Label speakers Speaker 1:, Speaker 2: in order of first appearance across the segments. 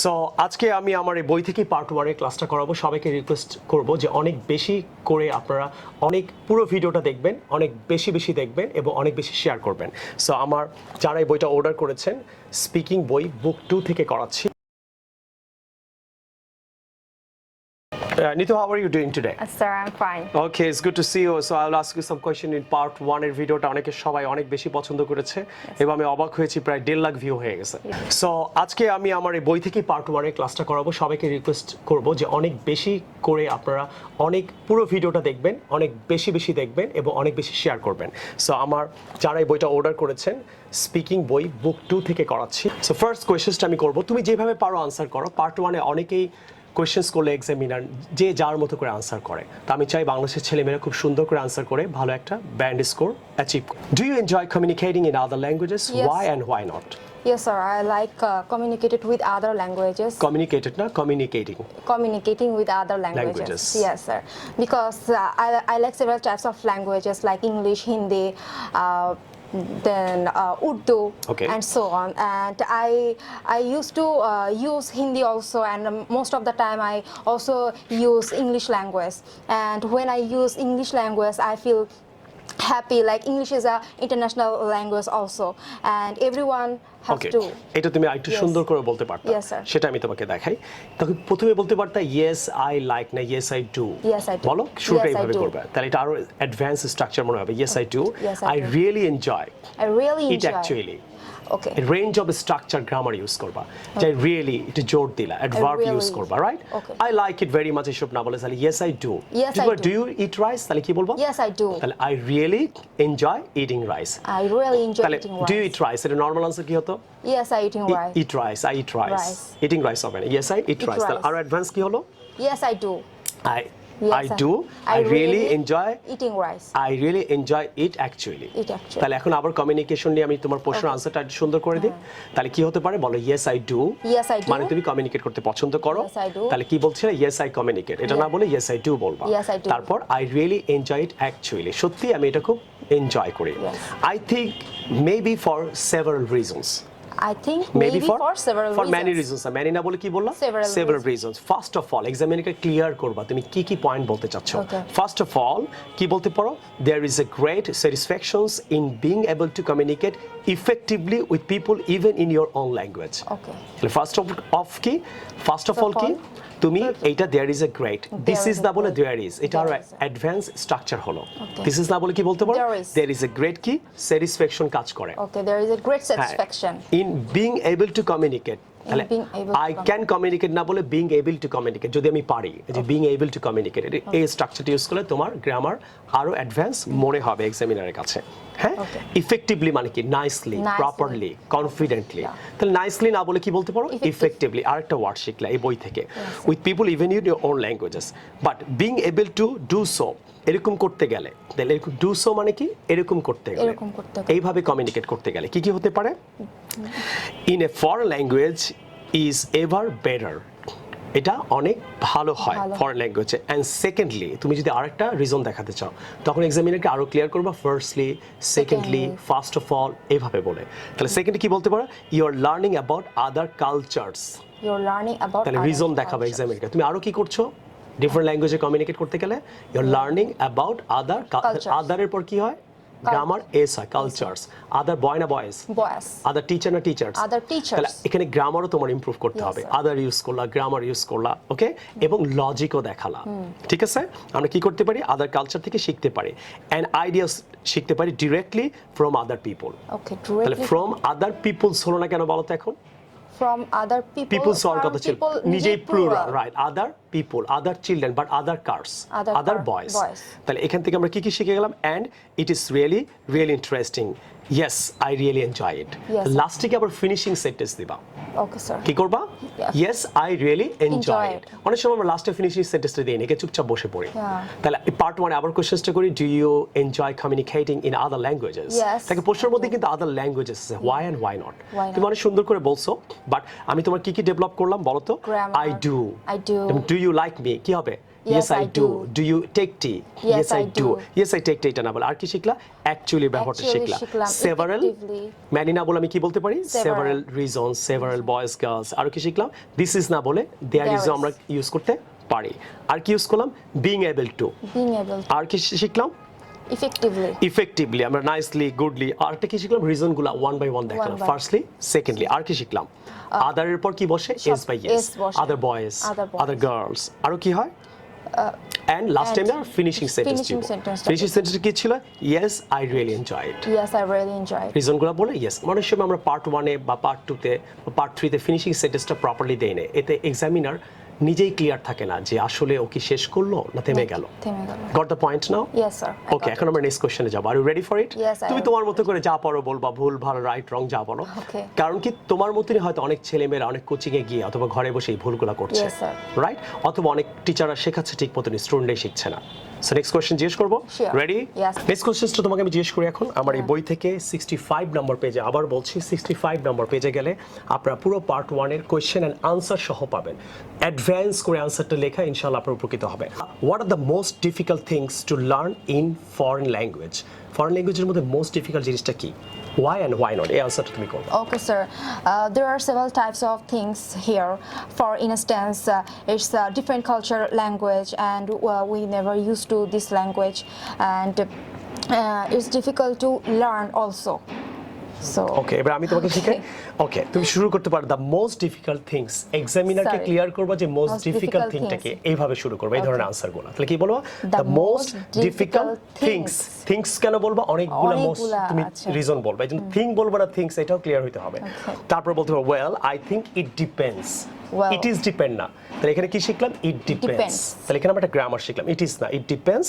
Speaker 1: So আজকে আমি আমার এই বই থেকে পার্ট 1 এর ক্লাসটা করাবো। সবাইকে রিকোয়েস্ট করব যে অনেক বেশি করে আপনারা পুরো ভিডিওটা দেখবেন, অনেক বেশি দেখবেন এবং অনেক বেশি শেয়ার করবেন। সো আমার যারা এই বইটা অর্ডার করেছেন, স্পিকিং বই বুক 2 থেকে করাচ্ছি। Nitu, how are you doing today?
Speaker 2: Sir, I'm fine.
Speaker 1: Okay, it's good to see you. So I'll ask you some question in part 1 এর ভিডিওটা অনেকে সবাই অনেক বেশি পছন্দ করেছে এবং আমি অবাক হয়েছি, প্রায় 1.5 লাখ ভিউ হয়ে গেছে। সো আজকে আমি আমার এই বই থেকে পার্ট 1 এর ক্লাসটা করাবো। সবাইকে রিকোয়েস্ট করব যে অনেক বেশি করে আপনারা পুরো ভিডিওটা দেখবেন, অনেক বেশি দেখবেন এবং অনেক বেশি শেয়ার করবেন। সো আমার যারা এই বইটা অর্ডার করেছেন, স্পিকিং বই বুক 2 থেকে করাচ্ছি। সো ফার্স্ট কোয়েশ্চেনটা আমি করব, তুমি যেভাবে পারো আনসার করো। পার্ট 1 এ অনেকেই কোয়েশ্চেন্স করলে এক্সামিনার যে যার মতো করে আনসার করে, তো আমি চাই বাংলাদেশের ছেলেমেয়েরা খুব সুন্দর করে আনসার করে ভালো একটা ব্যান্ড স্কোর অ্যাচিভ করে। Do you enjoy communicating in other languages? Why and why not?
Speaker 2: Yes, sir. I like communicated with other languages.
Speaker 1: Communicated, না communicating.
Speaker 2: Communicating with other languages. Yes, sir. Because I like several types of languages like English, Hindi, then Urdu, and so on. And I used to use Hindi also, and most of the time I also use English language. And when I use English language, I feel happy, like English is a international language also, and everyone has to.
Speaker 1: এটা তুমি আরেকটু সুন্দর করে বলতে পারতা, সেটা আমি তোমাকে দেখাই। তখন প্রথমে বলতে পারতা ইয়েস আই লাইক, না ইয়েস আই ডু। বলো, শুরুটা এইভাবে করবে, তাহলে এটা আরো অ্যাডভান্স স্ট্রাকচার মনে হবে। Yes I do, I really enjoy it actually.
Speaker 2: Okay.
Speaker 1: Range of structure grammar use করবা, যে রিয়েলি এটা জোর দিলা, অ্যাডভার্ব ইউজ করবা, right? I like it very much এসব না বলে তাহলে yes I do. Do you eat rice, তাহলে কি বলবো?
Speaker 2: Yes I do.
Speaker 1: তাহলে I really enjoy eating rice.
Speaker 2: I really enjoy eating rice.
Speaker 1: Do you eat rice, এটা নরমাল আনসার কি হতো?
Speaker 2: Yes I eating rice.
Speaker 1: Eat rice, I eat rice. Eating rice হবে না, yes I eat rice. তাহলে আর advance কি হলো?
Speaker 2: Yes I do.
Speaker 1: I do. I really enjoy
Speaker 2: eating rice.
Speaker 1: I really enjoy it actually. তাহলে এখন আবার communication নিয়ে আমি তোমার প্রশ্ন আনসারটা সুন্দর করে দিই। তাহলে কি হতে পারে বলো? Yes I do. মানে তুমি কমিউনিকেট করতে পছন্দ করো। তাহলে কি বলছিলে? Yes I communicate. এটা না বলে yes I do বলবা। তারপর I really enjoy it actually. সত্যি আমি এটা খুব এনজয় করি। I think maybe for several reasons.
Speaker 2: I think maybe for several reasons.
Speaker 1: For many reasons. Many না বলে কি বললা? Several reasons. First of all, examiner clear করবা তুমি কি পয়েন্ট বলতে চাচ্ছ। First of all, কি বলতে পারো? There is a great satisfaction in being able to communicate effectively with people even in your own language. First of all কি তুমি এইটা there is a great, this is না বলে there is, এটা আর advance structure হলো। This is না বলে কি বলতে পারো? There is a great কি স্যাটিসফ্যাকশন কাজ করে।
Speaker 2: There is a great satisfaction
Speaker 1: in being able to communicate. I can communicate না বলে being able to communicate, যদি আমি পারি যে being able to communicate, এই স্ট্রাকচারটি ইউজ করলে তোমার গ্রামার আরো অ্যাডভান্স মনে হবে এক্সামিনারের কাছে। হ্যাঁ, ইফেক্টিভলি মানে কি? Nicely, properly, confidently. তাহলে নাইসলি না বলে কি বলতে পারো? ইফেক্টিভলি। আরেকটা ওয়ার্ড শিখলা এই বই থেকে, with people even in your own languages. But being able to do so, এরকম করতে গেলে, তাহলে এরকম ডু সো মানে কি? এরকম করতে গেলে, এইভাবে কমিউনিকেট করতে গেলে কি হতে পারে? In a foreign language is ever better, এটা অনেক ভালো হয় ফরেন ল্যাঙ্গুয়েজে। অ্যান্ড সেকেন্ডলি, তুমি যদি আরেকটা রিজন দেখাতে চাও তখন এক্সামিনারকে আরো ক্লিয়ার করবা, firstly, secondly, first of all, এইভাবে বলে। তাহলে সেকেন্ডলি কি বলতে পারো? You are learning about other cultures. তাহলে রিজন দেখাবে এক্সামিনারকে, তুমি আরো কি করছো ডিফারেন্ট ল্যাঙ্গুয়েজে কমিউনিকেট করতে গেলে। You are learning about other, আদারের পর কি হয়? গ্রামার এস হয়, কালচারস। আদার বয় না বয়েজ? আদার টিচার না টিচার্স? তাহলে এখানে গ্রামারও তোমার ইমপ্রুভ করতে হবে। আদার ইউজ করলা, গ্রামার ইউজ করলা, ওকে, এবং লজিকও দেখালা। ঠিক আছে, আমরা কি করতে পারি? আদার কালচার থেকে শিখতে পারি, অ্যান্ড আইডিয়াস শিখতে পারি ডিরেক্টলি ফ্রম আদার পিপল। তাহলে ফ্রম আদার পিপলস হলো না কেন বলো তো এখন?
Speaker 2: From other people.
Speaker 1: People's হওয়ার কথা ছিল, নিজেই plural, right? Other people, other children, but other cars, other boys. তাহলে এখান থেকে আমরা কি শিখে গেলাম? And it is really interesting. Yes I really enjoy it. লাস্টে কি আবার ফিনিশিং সেন্টেন্স দিবা। কি করবা? Yes I really enjoy it. অনেক সময় আমরা লাস্টে ফিনিশিং সেন্টেন্সটা দিই না, চুপচাপ বসে পড়ি। তাহলে পার্ট 1 আবার কোশ্চেনটা করি, do you enjoy communicating in other languages? তাকে প্রশ্নের মধ্যে কিন্তু আদার ল্যাঙ্গুয়েজেস আছে, হোয়াই অ্যান্ড হোয়াই নট। তুমি অনেক সুন্দর করে বলছো, বাট আমি তোমার কি ডেভেলপ করলাম বলো তো? I do. Do you like me কি হবে? Yes, I do. Do you take tea?
Speaker 2: Yes, I do.
Speaker 1: Yes, I take tea এটা না বলে আর কি শিখলা? Actually ব্যবহারটা শিখলা। Several many না বলে আমি কি বলতে পারি? Several reasons, several boys, girls। আর কি শিখলাম? This is না বলে there is আমরা ইউজ করতে পারি। আর কি ইউজ করলাম? Being able to। আর কি শিখলাম? Effectively আমরা nicely, goodly। আরটা কি শিখলাম? রিজন গুলা one by one দেখলাম। Firstly, secondly আর কি শিখলাম? other এর পর কি বসে? yes by yes, other boys, other girls। আর কি হয়? and last time our finishing sentence কি ছিল? yes I really enjoyed reason গুলো বলে yes মানে সময় আমরা part 1 এ বা part 2 তে বা part 3 তে ফিনিশিং সেন্টেন্সটা প্রপারলি দেই না এতে এক্সামিনার নিজেই ক্লিয়ার থাকে না যে আসলে ও কি শেষ করলো না থেমে গেল got the point now
Speaker 2: yes sir
Speaker 1: okay এখন আমরা নেক্সট কোশ্চেনে যাব are you ready for it তুমি তোমার মতো করে যা পারো বলবা ভুল ভালো রাইট রং যা বলো কারণ কি তোমার মতই হয়তো অনেক ছেলেমেয়েরা অনেক কোচিং এ গিয়ে অথবা ঘরে বসে এই ভুলগুলো করছে রাইট অথবা অনেক টিচাররা শেখাচ্ছে ঠিক মতন স্টুডেন্টই শিখছে না সো নেক্সট কোশ্চেন জিজ্ঞেস করব রেডি নেক্সট কোশ্চেনটা তোমাকে আমি জিজ্ঞেস করি এখন আমার এই বই থেকে 65 নম্বর পেজে আবার বলছি 65 নম্বর পেজে গেলে আপনারা পুরো পার্ট 1 এর কোশ্চেন এন্ড আনসার সহ পাবেন অ্যাডভান্স করে আনসারটা লেখা ইনশাআল্লাহ আপনারা উপকৃত হবে what are the most difficult things to learn in foreign language foreign ল্যাঙ্গুয়েজের মধ্যে মোস্ট ডিফিকাল্ট জিনিসটা কি why and why not এই আনসারটা তুমি করবে
Speaker 2: okay sir there are several types of things here for instance it's a different culture language and we never used to this language and it's difficult to learn also so
Speaker 1: okay এবার আমি তোমাকে শিখাই ওকে তুমি শুরু করতে পারো the most difficult things এক্সামিনারকে clear করবা যে মোস্ট ডিফিকাল্ট থিংটা কি এইভাবে শুরু করবে এই ধরনের আনসারগুলো তাহলে কি বলবো দ্য মোস্ট ডিফিকাল্ট থিংস কেন বলবা অনেকগুলো মোস্ট তুমি রিজন বলবা এইজন্য থিং বলবা না থিংস এটাও ক্লিয়ার হইতে হবে তারপর বলতে হবে well I think it depends it is depend না তাহলে এখানে কি শিখলাম ইট ডিপেন্ডস তাহলে এখানে আমরা একটা গ্রামার শিখলাম ইট ইজ না ইট ডিপেন্ডস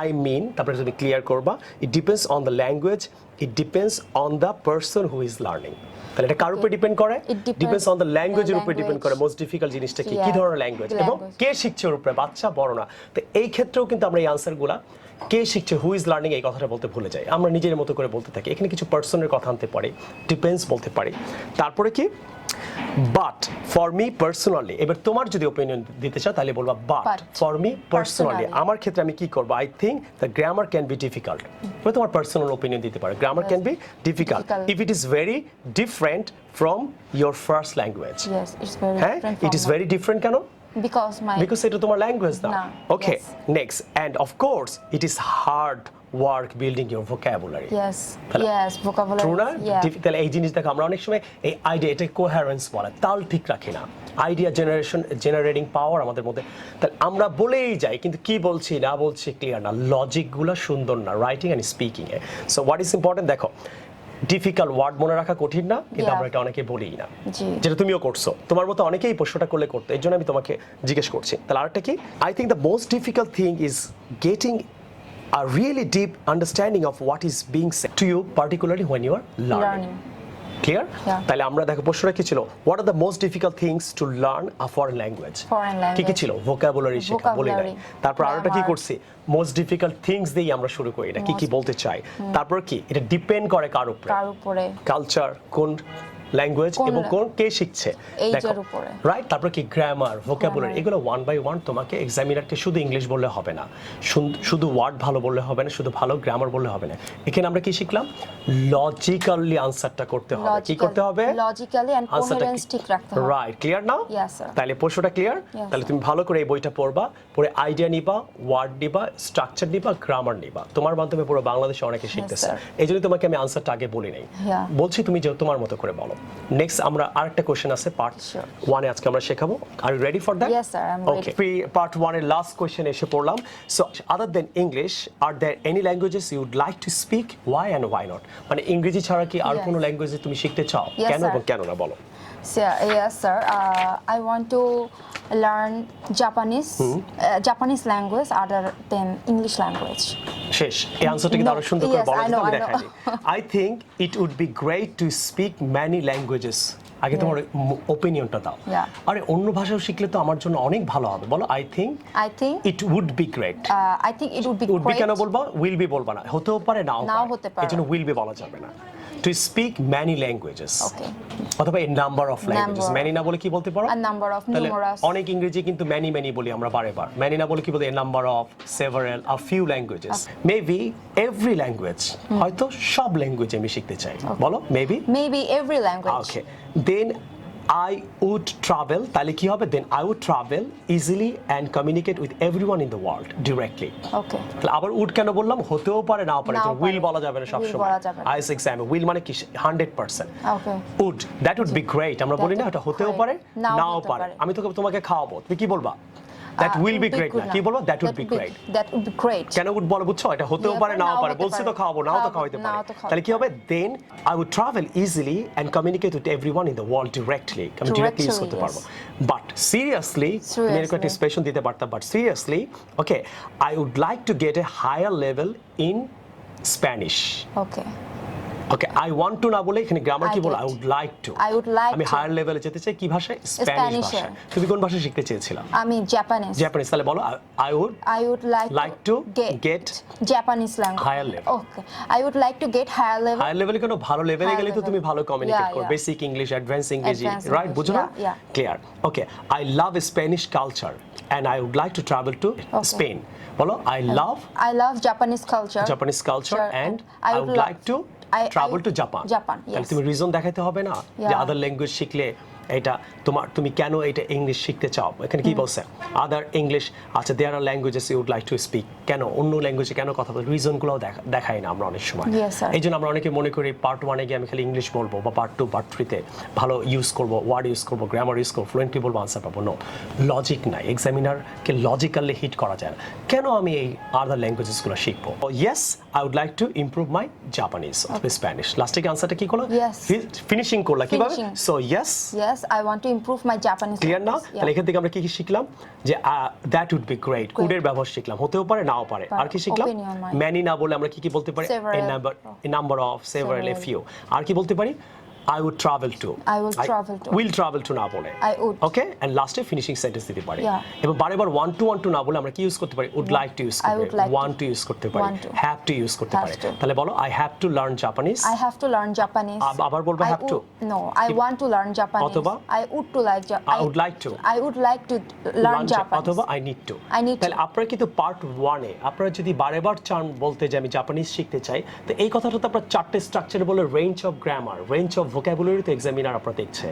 Speaker 1: আই মিন তারপরে তুমি ক্লিয়ার করবা it depends on the language it depends on the person who is learning তাহলে এটা কার উপর ডিপেন্ড করে ডিপেন্ডস অন দ্য ল্যাঙ্গুয়েজের উপর ডিপেন্ড করে মোস্ট ডিফিকাল্ট জিনিসটা কি কি ধরনের ল্যাঙ্গুয়েজ এবং কে শিখছে ওর উপরে বাচ্চা বড় না তো এই ক্ষেত্রেও কিন্তু আমরা এই আনসারগুলা কে শিখছে হু ইজ লার্নিং এই কথাটা বলতে ভুলে যাই আমরা নিজের মতো করে বলতে থাকি এখানে কিছু পার্সনের কথা আনতে পারি ডিপেন্ডস বলতে পারি তারপরে কি বাট ফর মি পার্সোনালি এবার তোমার যদি ওপিনিয়ন দিতে চাও তাহলে বলবা বাট ফর মি পার্সোনালি আমার ক্ষেত্রে আমি কি করব I think the grammar can be difficult এবার তোমার পার্সোনাল ওপিনিয়ন দিতে পারো grammar can be difficult if it is very different from your first language হ্যাঁ ইট ইজ ভেরি ডিফারেন্ট কেন because এটা তোমার ল্যাঙ্গুয়েজ না okay next end of course it is hard work building your vocabulary
Speaker 2: yes vocabulary
Speaker 1: true na difficult এই জিনিস দেখো আমরা অনেক সময় এই আইডিয়া এটা কোহেরেন্স বলে তাল ঠিক রাখি না আইডিয়া জেনারেটিং পাওয়ার আমাদের মধ্যে তাহলে আমরা বলেই যাই কিন্তু কি বলছি না বলছি ক্লিয়ার না লজিকগুলো সুন্দর না রাইটিং এন্ড স্পিকিং এ সো হোয়াট ইজ ইম্পর্টেন্ট দেখো ডিফিকাল্ট ওয়ার্ড মনে রাখা কঠিন না কিন্তু আমরা এটা অনেকে বলিই না যেটা তুমিও করছো তোমার মতো অনেকেই প্রশ্নটা করলে করতে এর জন্য আমি তোমাকে জিজ্ঞেস করছি তাহলে আরেকটা কি I think the most difficult thing is getting a really deep understanding of what is being said to you particularly when you are learning clear তাহলে আমরা দেখো প্রশ্নটা কি ছিল what are the most difficult things to learn a foreign language কি ছিল vocabulary শেখা বলে নাই তারপর আরেকটা কি করছি most difficult things দিয়ে আমরা শুরু করি এটা কি বলতে চাই তারপর কি এটা ডিপেন্ড করে কার উপরে কালচার কোন ল্যাঙ্গুয়েজ এবং কোন কে শিখছে দেখো রাইট তারপর কি গ্রামার ভোকাবুলারি এগুলো ওয়ান বাই ওয়ান তোমাকে এক্সামিনারকে শুধু ইংলিশ বললে হবে না শুধু ওয়ার্ড ভালো বললে হবে না শুধু ভালো গ্রামার বললে হবে না এখানে আমরা কি শিখলাম লজিক্যালি আনসারটা করতে হবে কি করতে হবে
Speaker 2: লজিক্যালি এন্ড কোহেরেন্স ঠিক রাখতে হবে
Speaker 1: right clear now
Speaker 2: yes sir
Speaker 1: তাহলে প্রশ্নটা ক্লিয়ার তাহলে তুমি ভালো করে এই বইটা পড়বা পড়ে আইডিয়া নিবা ওয়ার্ড নিবা স্ট্রাকচার নিবা গ্রামার নিবা তোমার মাধ্যমে পুরো বাংলাদেশে অনেকে শিখতেছে এইজন্য তোমাকে আমি আনসারটা আগে বলি নাই বলছি তুমি যে তোমার মতো করে বলো নেক্সট আমরা আরেকটা কোশ্চেন আছে পার্ট 1 এ আজকে আমরা শেখাবো are you ready for that
Speaker 2: yes sir I am ready
Speaker 1: okay part 1 এর লাস্ট কোশ্চেন এসে পড়লাম so other than English are there any languages you would like to speak why and why not মানে ইংরেজি ছাড়া কি আর কোনো ল্যাঙ্গুয়েজে তুমি শিখতে চাও কেন এবং কেন না বলো
Speaker 2: Yes sir I want to learn Japanese language other than English language
Speaker 1: শেষ এই আনসারটা কি আরো সুন্দর করে বলো আমি দেখাই I think it would be great to speak many languages আগে তোমার ওপিনিয়নটা দাও আরে অন্য ভাষাও শিখলে তো আমার জন্য অনেক ভালো হবে বলো I think it would be great
Speaker 2: I think it would be great
Speaker 1: কেন বলবা will be বলবা না হতেও পারে নাও হতে পারে এজন্য will be বলা যাবে না to speak many languages.
Speaker 2: Okay.
Speaker 1: অথবা a number of languages. Many না বলে কি বলতে পারো?
Speaker 2: A number of, numerous.
Speaker 1: অনেক ইংরেজি কিন্তু many বলি আমরা বারেবার. Many না বলে কি বলতে a number of, several, a few languages. Maybe every language. হয়তো সব ল্যাঙ্গুয়েজ আমি শিখতে চাই. বলো maybe?
Speaker 2: Maybe every language.
Speaker 1: Okay. Then I would travel, তাহলে কি হবে? Then I would travel easily and communicate with everyone in the world directly.
Speaker 2: Okay.
Speaker 1: তাহলে আবার would কেন বললাম? হতেও পারে নাও পারে, will বলা যাবে না সব সময়। IELTS exam will মানে কি 100%.
Speaker 2: Okay.
Speaker 1: Would, that would be great. আমরা বলি না এটা হতেও পারে নাও পারে। আমি তোমাকে খাওয়াবো, তুমি কি বলবা? That will be great না কি বলবো? That would be great.
Speaker 2: That would be great.
Speaker 1: কেন would বলো বুঝছো? এটা হতেও পারে নাও পারে, বলছি তো খাওয়াবো নাও তো খাওয়াইতে পারে। তাহলে কি হবে? Then I would travel easily and communicate with everyone in the world directly. আমি directly ইউজ করতে পারবো। But seriously, তুমি এরকম একটা expression দিতে পারতাম, but seriously, okay, I would like to get a higher level in Spanish.
Speaker 2: Okay.
Speaker 1: Okay, I want to না বলে এখানে গ্রামার কি বলো? I would like to.
Speaker 2: I would like
Speaker 1: আমি
Speaker 2: to.
Speaker 1: হায়ার লেভেলে যেতে চাই কি ভাষায়? স্প্যানিশ ভাষায়। তুমি কোন ভাষা শিখতে চেয়েছিলা?
Speaker 2: আমি জাপানিজ।
Speaker 1: জাপানিজ, তাহলে বলো I would like to get
Speaker 2: Japanese language.
Speaker 1: higher level.
Speaker 2: Okay. I would like to get higher level.
Speaker 1: Higher লেভেলে কেন? ভালো লেভেলে গেলে তো তুমি ভালো কমিউনিকেট করবে। বেসিক ইংলিশ, অ্যাডভান্স ইংরেজি, রাইট? বুঝো না? Clear. Okay, I love Spanish culture and I would like to travel to Spain. বলো I love
Speaker 2: Japanese culture.
Speaker 1: Japanese culture and I would like to travel to Japan.
Speaker 2: Yes.
Speaker 1: তুমি reason দেখাতে হবে না যে আদার language শিখলে এটা তুমি কেন এটা ইংলিশ শিখতে চাও? এখানে কি বলছে? আদার ইংলিশ, আচ্ছা there are languages you would like to speak. কেন অন্য ল্যাঙ্গুয়েজে কেন কথা বলতে? রিজনগুলোও দেখাই না আমরা অনেক সময়। এই জন্য আমরা অনেকে মনে করি পার্ট 1-এ গিয়ে আমি খালি ইংলিশ বলবো, বা পার্ট 2, পার্ট 3-তে ভালো ইউজ করবো, ওয়ার্ড ইউজ করবো, গ্রামার ইউজ করবো, ফ্লুয়েন্টলি বলবো, আনসার পাবো। নো, লজিক নাই। এক্সামিনারকে লজিক্যালি হিট করা যায় না। কেন আমি এই আদার ল্যাঙ্গুয়েজেসগুলো শিখবো? Yes, I would like to improve my Japanese অথবা স্প্যানিশ। লাস্টে কি আনসারটা কি করলো? ফিনিশিং করলা কিভাবে? So yes,
Speaker 2: I want to improve my Japanese.
Speaker 1: Clear না? তাহলে এখান থেকে আমরা কি শিখলাম? যে দ্যাট উড বি গ্রেট, কুডের ব্যবহার শিখলাম, হতেও পারে নাও পারে। আর কি শিখলাম? ম্যানি না বলে আমরা কি বলতে পারি? a number of, several, a few। আর কি বলতে পারি? I would travel to. Will travel to না বলে।
Speaker 2: I would.
Speaker 1: Okay, and last A finishing sentence দিতে পারি। এবং বারবার want to না বলে আমরা কি ইউজ করতে পারি? would like to ইউজ করতে পারি, want to ইউজ করতে পারি, have to ইউজ করতে পারি। তাহলে বলো I have to learn Japanese.
Speaker 2: I have to learn Japanese.
Speaker 1: আবার বলবো have to?
Speaker 2: No, I want to learn Japanese.
Speaker 1: অথবা
Speaker 2: I would to like
Speaker 1: I would like to.
Speaker 2: I would like to learn Japanese.
Speaker 1: অথবা I need to. তাহলে আপনারা কিন্তু part 1-এ আপনারা যদি বারবার চান বলতে যে আমি জাপানিজ শিখতে চাই, তো এই কথাটা তো আপনারা 4টে স্ট্রাকচার বলে range of grammar, range of vocabulary তো এক্সামিনার আপনারা দেখছে।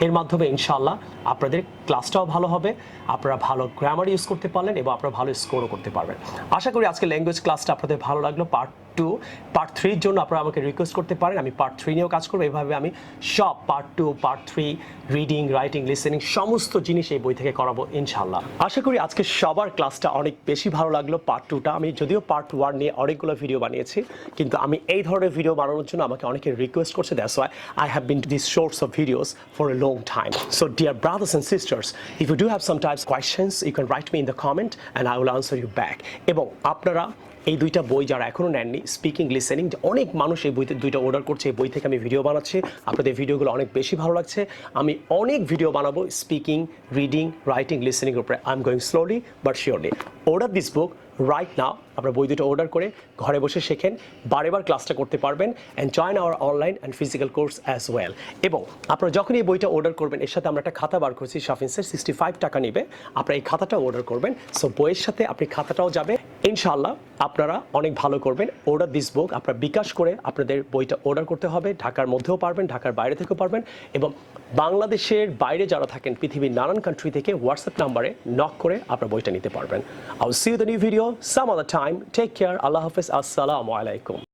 Speaker 1: এর মাধ্যমে ইনশাআল্লাহ আপনাদের ক্লাসটাও ভালো হবে, আপনারা ভালো গ্রামার ইউজ করতে পারলেন এবং আপনারা ভালো স্কোরও করতে পারবেন। আশা করি আজকে ল্যাঙ্গুয়েজ ক্লাসটা আপনাদের ভালো লাগলো। পার্ট 2, পার্ট 3-র জন্য আপনারা আমাকে রিকোয়েস্ট করতে পারেন, আমি পার্ট 3 নিয়েও কাজ করবো। এভাবে আমি সব part 2, part 3, reading, writing, listening সমস্ত জিনিস এই বই থেকে করাবো ইনশাআল্লাহ। আশা করি আজকে সবার ক্লাসটা অনেক বেশি ভালো লাগলো। পার্ট 2টা আমি যদিও পার্ট 1 নিয়ে অনেকগুলো ভিডিও বানিয়েছি, কিন্তু আমি এই ধরনের ভিডিও বানানোর জন্য আমাকে অনেকে রিকোয়েস্ট করছে। That's why I have been to these sorts of videos for a long time. So dear brothers and sisters, if you do have some types of questions, you can write me in the comment and I will answer you back. এবং আপনারা এই দুইটা বই যারা এখনো নেননি, speaking, listening, অনেক মানুষ এই বইতে দুইটা অর্ডার করছে। এই বই থেকে আমি ভিডিও বানাচ্ছি, আপনাদের ভিডিওগুলো অনেক বেশি ভালো লাগছে। আমি অনেক ভিডিও বানাবো স্পিকিং, রিডিং, রাইটিং, লিসেনিং এর উপরে। I am going slowly but surely. Order this book right now. আপনারা বই দুটো অর্ডার করে ঘরে বসে শেখেন, বারেবার ক্লাসটা করতে পারবেন, and join our online and physical course as well. এবং আপনারা যখন এই বইটা অর্ডার করবেন, এর সাথে আমরা একটা খাতা বার করছি, শাফিন্সের 65 টাকা নেবে। আপনারা এই খাতাটাও অর্ডার করবেন। সো বইয়ের সাথে আপনি খাতাটাও যাবে। ইনশাআল্লাহ আপনারা অনেক ভালো করবেন। অর্ডার দিস বুক আপনারা বিকাশ করে আপনাদের বইটা অর্ডার করতে হবে। ঢাকার মধ্যেও পারবেন, ঢাকার বাইরে থেকেও পারবেন, এবং বাংলাদেশের বাইরে যারা থাকেন পৃথিবীর নানান কান্ট্রি থেকে হোয়াটসঅ্যাপ নাম্বারে নক করে আপনারা বইটা নিতে পারবেন। I will see you the new video some other time. Take care. আল্লাহ হাফেজ। আসসালামু আলাইকুম।